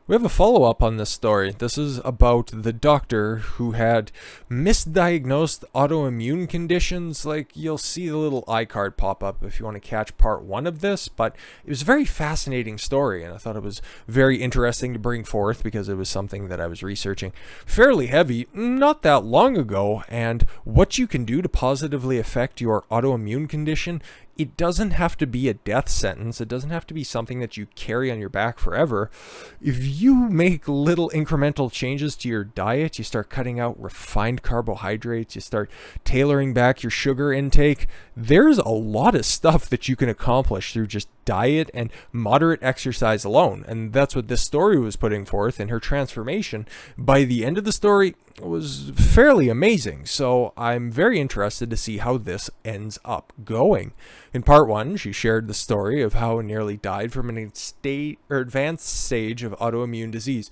We have a follow-up on this story. This is about the doctor who had misdiagnosed autoimmune conditions. Like, you'll see the little iCard pop up if you want to catch part one of this, but it was a very fascinating story, and I thought it was very interesting to bring forth because it was something that I was researching fairly heavy not that long ago, and what you can do to positively affect your autoimmune condition. It doesn't have to be a death sentence. It doesn't have to be something that you carry on your back forever. If you make little incremental changes to your diet, you start cutting out refined carbohydrates, you start tailoring back your sugar intake, there's a lot of stuff that you can accomplish through just diet and moderate exercise alone. And that's what this story was putting forth, and her transformation by the end of the story was fairly amazing. So I'm very interested to see how this ends up going. In part one, she shared the story of how nearly died from an advanced stage of autoimmune disease.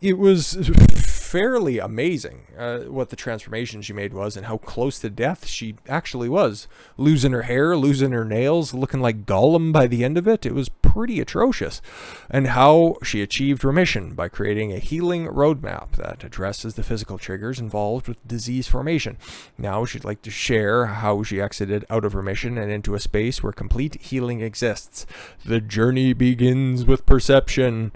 It was fairly amazing what the transformation she made was and how close to death she actually was. Losing her hair, losing her nails, looking like Gollum by the end of it. It was pretty atrocious. And how she achieved remission by creating a healing roadmap that addresses the physical triggers involved with disease formation. Now she'd like to share how she exited out of remission and into a space where complete healing exists. The journey begins with perception.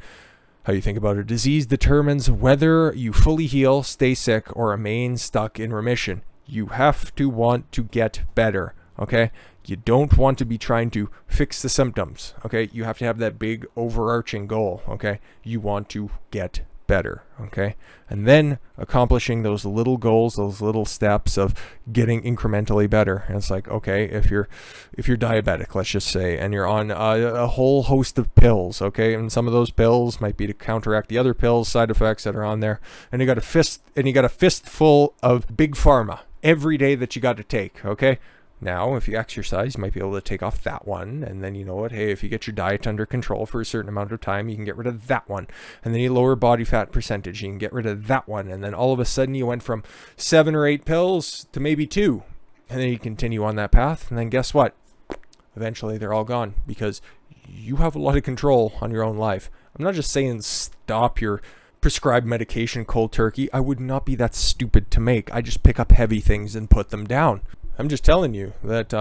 How you think about a disease determines whether you fully heal, stay sick, or remain stuck in remission. You have to want to get better, okay? You don't want to be trying to fix the symptoms, okay? You have to have that big overarching goal, okay? You want to get better, okay? And then accomplishing those little goals, those little steps of getting incrementally better. And it's like, okay, if you're diabetic, let's just say, and you're on a whole host of pills, okay? And some of those pills might be to counteract the other pills, side effects that are on there. And you got a fistful of big pharma every day that you got to take, okay? Now, if you exercise, you might be able to take off that one. And then you know what? Hey, if you get your diet under control for a certain amount of time, you can get rid of that one. And then you lower body fat percentage, you can get rid of that one. And then all of a sudden you went from 7 or 8 pills to maybe 2. And then you continue on that path. And then guess what? Eventually they're all gone because you have a lot of control on your own life. I'm not just saying stop your prescribed medication cold turkey. I would not be that stupid to make. I just pick up heavy things and put them down. I'm just telling you that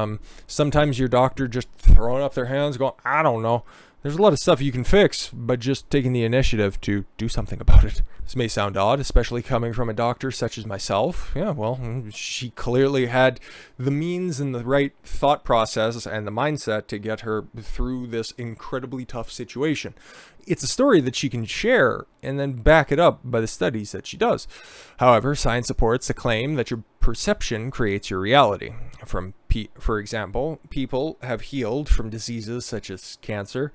sometimes your doctor just throwing up their hands going, I don't know. There's a lot of stuff you can fix, but just taking the initiative to do something about it. This may sound odd, especially coming from a doctor such as myself. Yeah, well, she clearly had the means and the right thought process and the mindset to get her through this incredibly tough situation. It's a story that she can share and then back it up by the studies that she does. However, science supports the claim that your perception creates your reality. For example, people have healed from diseases such as cancer,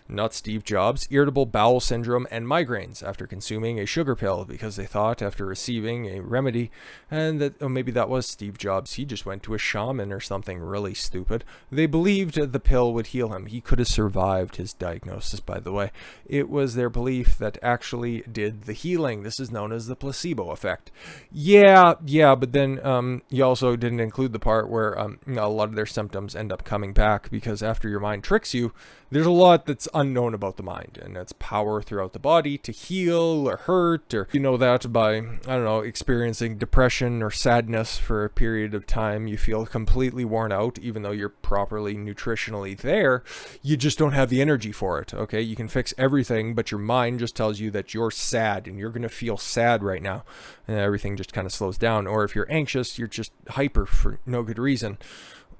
not Steve Jobs, irritable bowel syndrome, and migraines after consuming a sugar pill because they thought after receiving a remedy, and that maybe that was Steve Jobs, he just went to a shaman or something really stupid. They believed the pill would heal him. He could have survived his diagnosis, by the way. It was their belief that actually did the healing. This is known as the placebo effect. Yeah, but then you also didn't include the part where a lot of their symptoms end up coming back because after your mind tricks you, there's a lot that's unknown about the mind and its power throughout the body to heal or hurt, or you know that by, I don't know, experiencing depression or sadness for a period of time. You feel completely worn out even though you're properly nutritionally there. You just don't have the energy for it, okay? You can fix everything, but your mind just tells you that you're sad and you're going to feel sad right now. And everything just kind of slows down. Or if you're anxious, you're just hyper for no good reason.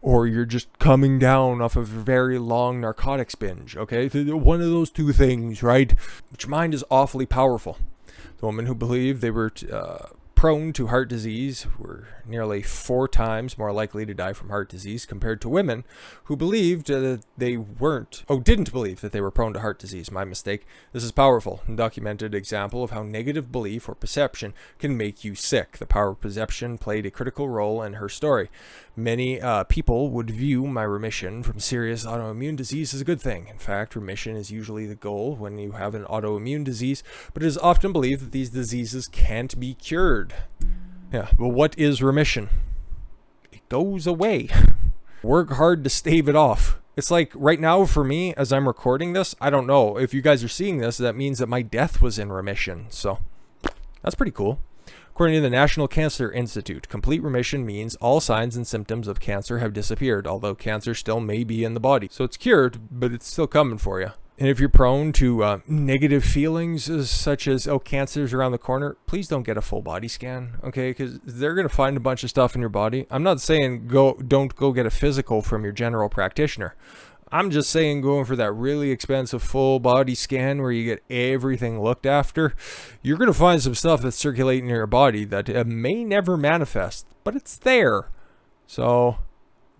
Or you're just coming down off of a very long narcotics binge, okay? One of those two things, right? Which mind is awfully powerful. The women who believed they were prone to heart disease were nearly 4 times more likely to die from heart disease compared to women who believed that they didn't believe that they were prone to heart disease. My mistake. This is powerful and documented example of how negative belief or perception can make you sick. The power of perception played a critical role in her story. Many people would view my remission from serious autoimmune disease as a good thing. In fact, remission is usually the goal when you have an autoimmune disease, but it is often believed that these diseases can't be cured. Yeah, but what is remission? It goes away. Work hard to stave it off. It's like right now for me, as I'm recording this, I don't know if you guys are seeing this, that means that my death was in remission. So that's pretty cool. According to the National Cancer Institute, complete remission means all signs and symptoms of cancer have disappeared, although cancer still may be in the body. So it's cured, but it's still coming for you. And if you're prone to negative feelings such as, oh, cancer's around the corner, please don't get a full body scan, okay? Because they're going to find a bunch of stuff in your body. I'm not saying don't go get a physical from your general practitioner. I'm just saying going for that really expensive full body scan where you get everything looked after, you're going to find some stuff that's circulating in your body that may never manifest, but it's there. So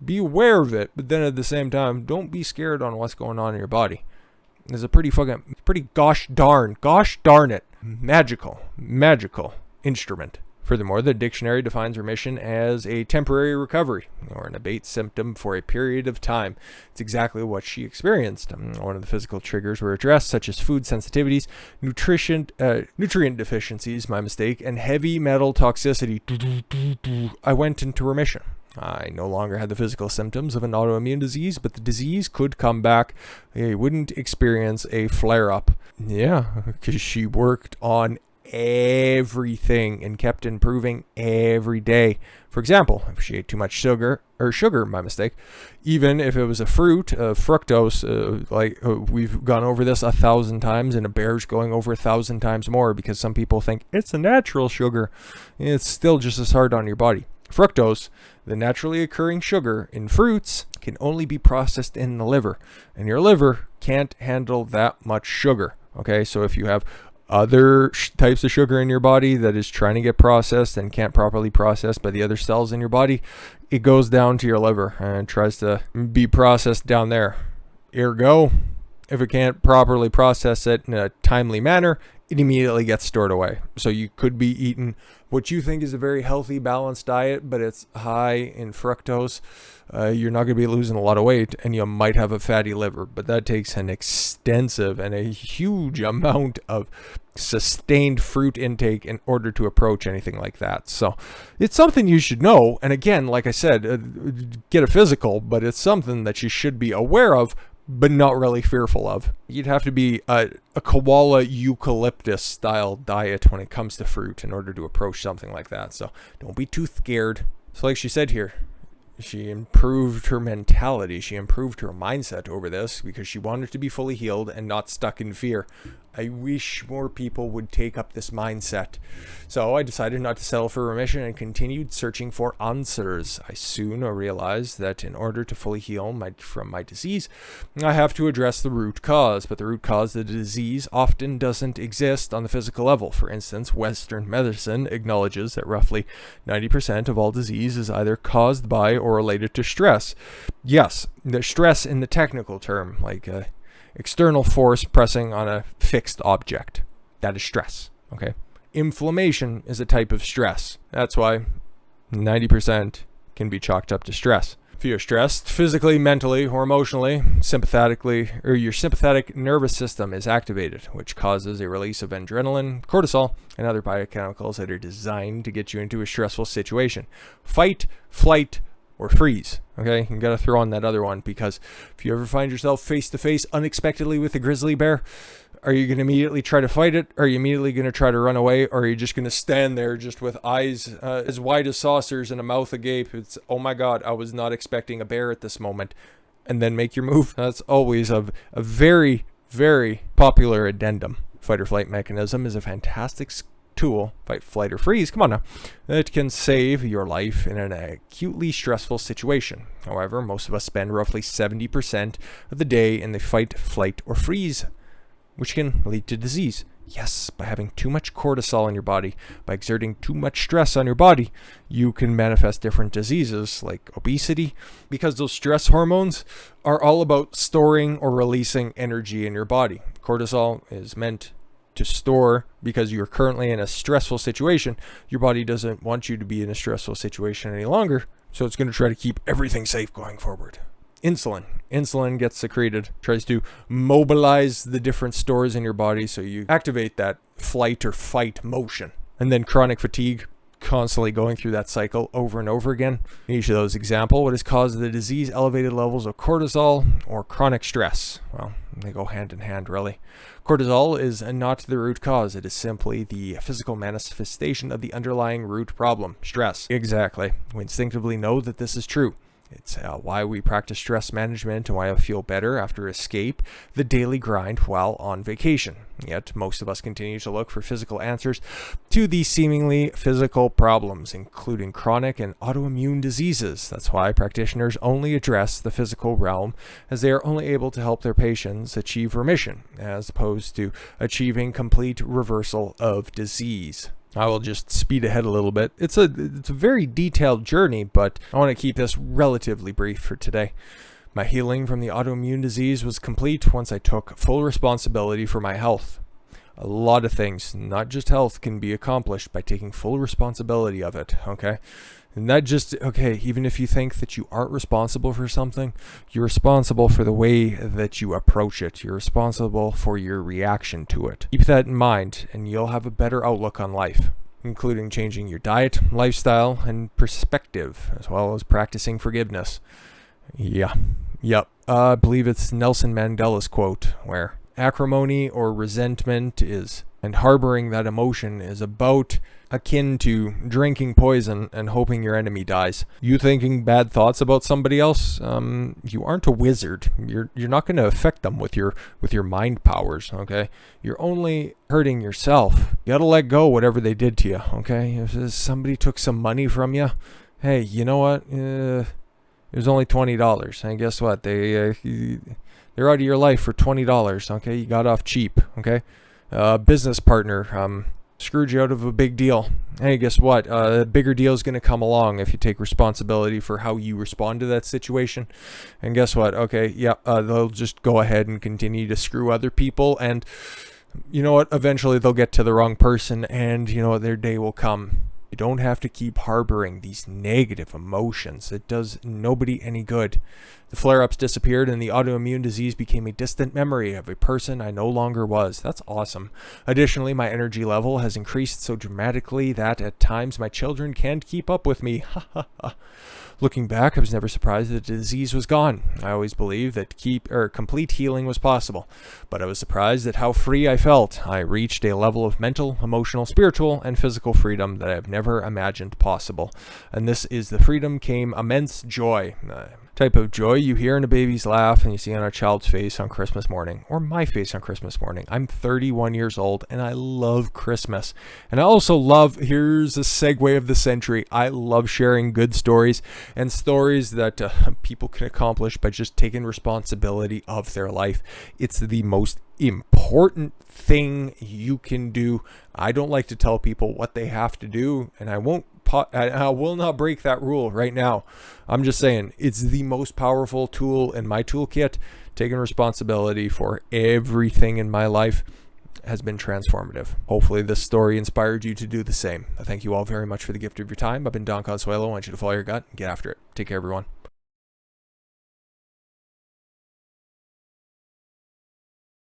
be aware of it, but then at the same time, don't be scared on what's going on in your body. There's a pretty gosh darn it, magical instrument. Furthermore, the dictionary defines remission as a temporary recovery or an abate symptom for a period of time. It's exactly what she experienced. One of the physical triggers were addressed, such as food sensitivities, nutrient deficiencies, and heavy metal toxicity. I went into remission. I no longer had the physical symptoms of an autoimmune disease, but the disease could come back. I wouldn't experience a flare-up. Yeah, because she worked on everything and kept improving every day. For example, if she ate too much sugar, even if it was a fruit, fructose, we've gone over this 1,000 times, and a bear's going over 1,000 times more because some people think it's a natural sugar. It's still just as hard on your body. Fructose, the naturally occurring sugar in fruits, can only be processed in the liver, and your liver can't handle that much sugar. Okay, so if you have other types of sugar in your body that is trying to get processed and can't properly process by the other cells in your body, it goes down to your liver and tries to be processed down there. Ergo, if it can't properly process it in a timely manner, it immediately gets stored away. So you could be eating what you think is a very healthy, balanced diet, but it's high in fructose. You're not going to be losing a lot of weight, and you might have a fatty liver, but that takes an extensive and a huge amount of sustained fruit intake in order to approach anything like that. So it's something you should know. And again, like I said, get a physical, but it's something that you should be aware of, but not really fearful of. You'd have to be a koala eucalyptus style diet when it comes to fruit in order to approach something like that. So don't be too scared. So like she said here, she improved her mentality. She improved her mindset over this because she wanted to be fully healed and not stuck in fear. I wish more people would take up this mindset. So I decided not to settle for remission and continued searching for answers. I soon realized that in order to fully heal from my disease, I have to address the root cause. But the root cause of the disease often doesn't exist on the physical level. For instance, Western medicine acknowledges that roughly 90% of all disease is either caused by or related to stress. Yes, the stress in the technical term, like external force pressing on a fixed object. That is stress, okay? Inflammation is a type of stress. That's why 90% can be chalked up to stress. If you're stressed physically, mentally, or emotionally, your sympathetic nervous system is activated, which causes a release of adrenaline, cortisol, and other biochemicals that are designed to get you into a stressful situation. Fight, flight, or freeze. Okay, you gotta throw on that other one, because if you ever find yourself face to face unexpectedly with a grizzly bear, are you gonna immediately try to fight it? Are you immediately gonna try to run away? Or are you just gonna stand there just with eyes as wide as saucers and a mouth agape? It's, oh my god, I was not expecting a bear at this moment, and then make your move. That's always a very, very popular addendum. Fight or flight mechanism is a fantastic tool, fight, flight, or freeze, come on now, that can save your life in an acutely stressful situation. However, most of us spend roughly 70% of the day in the fight, flight, or freeze, which can lead to disease. Yes, by having too much cortisol in your body, by exerting too much stress on your body, you can manifest different diseases like obesity, because those stress hormones are all about storing or releasing energy in your body. Cortisol is meant to store because you're currently in a stressful situation. Your body doesn't want you to be in a stressful situation any longer, so it's going to try to keep everything safe going forward. Insulin gets secreted, tries to mobilize the different stores in your body so you activate that flight or fight motion. And then chronic fatigue constantly going through that cycle over and over again. In each of those examples, what has caused the disease? Elevated levels of cortisol or chronic stress. Well, they go hand in hand, really. Cortisol is not the root cause. It is simply the physical manifestation of the underlying root problem, stress. Exactly. We instinctively know that this is true. It's why we practice stress management and why I feel better after escape the daily grind while on vacation. Yet, most of us continue to look for physical answers to these seemingly physical problems, including chronic and autoimmune diseases. That's why practitioners only address the physical realm, as they are only able to help their patients achieve remission, as opposed to achieving complete reversal of disease. I will just speed ahead a little bit. It's a very detailed journey, but I want to keep this relatively brief for today. My healing from the autoimmune disease was complete once I took full responsibility for my health. A lot of things, not just health, can be accomplished by taking full responsibility of it, okay? And not just, okay, even if you think that you aren't responsible for something, you're responsible for the way that you approach it. You're responsible for your reaction to it. Keep that in mind, and you'll have a better outlook on life, including changing your diet, lifestyle, and perspective, as well as practicing forgiveness. I believe it's Nelson Mandela's quote, where acrimony or resentment is, and harboring that emotion is about akin to drinking poison and hoping your enemy dies. You thinking bad thoughts about somebody else, you aren't a wizard. You're not going to affect them with your mind powers, okay? You're only hurting yourself. You got to let go whatever they did to you, okay? If somebody took some money from you, hey, you know what? It was only $20. And guess what? They're out of your life for $20, okay? You got off cheap, okay? Business partner screwed you out of a big deal. Hey, guess what? A bigger deal is going to come along if you take responsibility for how you respond to that situation. And guess what? Okay, they'll just go ahead and continue to screw other people. And you know what? Eventually they'll get to the wrong person, and you know what? Their day will come. You don't have to keep harboring these negative emotions. It does nobody any good. The flare-ups disappeared and the autoimmune disease became a distant memory of a person I no longer was. That's awesome. Additionally, my energy level has increased so dramatically that at times my children can't keep up with me. Looking back, I was never surprised that the disease was gone. I always believed that complete healing was possible, but I was surprised at how free I felt. I reached a level of mental, emotional, spiritual, and physical freedom that I have never imagined possible. And this is the freedom came immense joy. Type of joy you hear in a baby's laugh and you see on a child's face on Christmas morning, or my face on Christmas morning. I'm 31 years old and I love Christmas. And I also love, here's a segue of the century, I love sharing good stories and stories that people can accomplish by just taking responsibility of their life. It's the most important thing you can do. I don't like to tell people what they have to do, and I will not break that rule right now. I'm just saying it's the most powerful tool in my toolkit. Taking responsibility for everything in my life has been transformative. Hopefully this story inspired you to do the same. I thank you all very much for the gift of your time. I've been Don Consuelo. I want you to follow your gut and get after it. Take care, everyone.